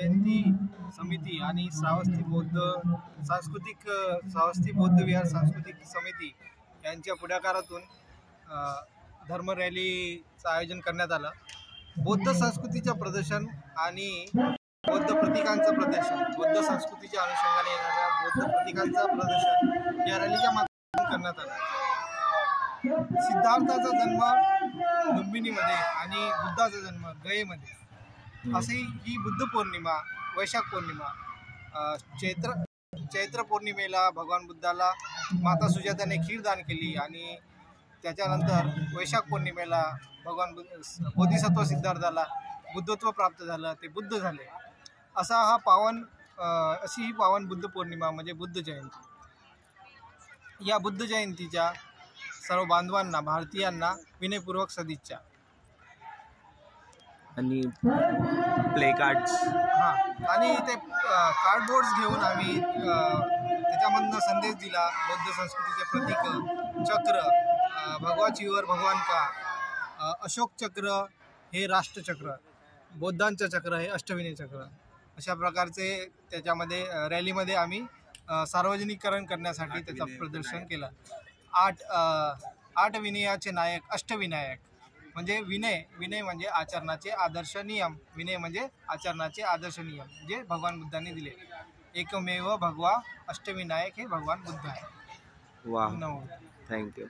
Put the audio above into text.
जयंती समिती आणि श्रावस्ती बौद्ध विहार सांस्कृतिक समिती यांच्या पुढाकारातून धर्म रॅलीचं आयोजन करण्यात आलं। बौद्ध संस्कृतीचं प्रदर्शन आणि बौद्ध प्रतीकांचं प्रदर्शन, बौद्ध संस्कृतीच्या अनुषंगाने येणाऱ्या बौद्ध प्रतीकांचं प्रदर्शन या रॅलीच्या माध्यमातून करण्यात आलं। सिद्धार्थाचा जन्म लुंबिनीमध्ये आणि बुद्धाचा जन्म गयेमध्ये असे ही बुद्ध पौर्णिमा, वैशाख पौर्णिमा, चैत्र पौर्णिमेला भगवान बुद्धाला माता सुजाताने खीरदान केली आणि त्याच्यानंतर वैशाख पौर्णिमेला भगवान बोधिसत्व सिद्धार्थाला बुद्धत्व प्राप्त झालं, ते बुद्ध झाले। अशी ही पावन बुद्ध पौर्णिमा म्हणजे बुद्ध जयंती। या बुद्ध जयंतीच्या सर्व बांधवांना, भारतीयांना विनयपूर्वक सदिच्छा। आणि प्ले कार्ड्स आणि ते कार्डबोर्ड्स घेऊन आम्ही त्याच्यामधनं संदेश दिला। बौद्ध संस्कृतीचे प्रतीक चक्र, भगवा चिवर भगवान का, अशोक चक्र हे राष्ट्रचक्र, बौद्धांचं चक्र हे अष्टविनय चक्र, अशा प्रकारचे त्याच्यामध्ये रॅलीमध्ये आम्ही सार्वजनिकरण करण्यासाठी त्याचं प्रदर्शन केलं। 8 विनयाचे नायक, अष्टविनायक म्हणजे विनय म्हणजे आचरणाचे आदर्श नियम, विनय म्हणजे आचरणाचे आदर्श नियम जे भगवान बुद्धांनी दिले। एकमेव भगवा अष्टविनायक हे भगवान बुद्ध आहे। वाह, थँक्यू।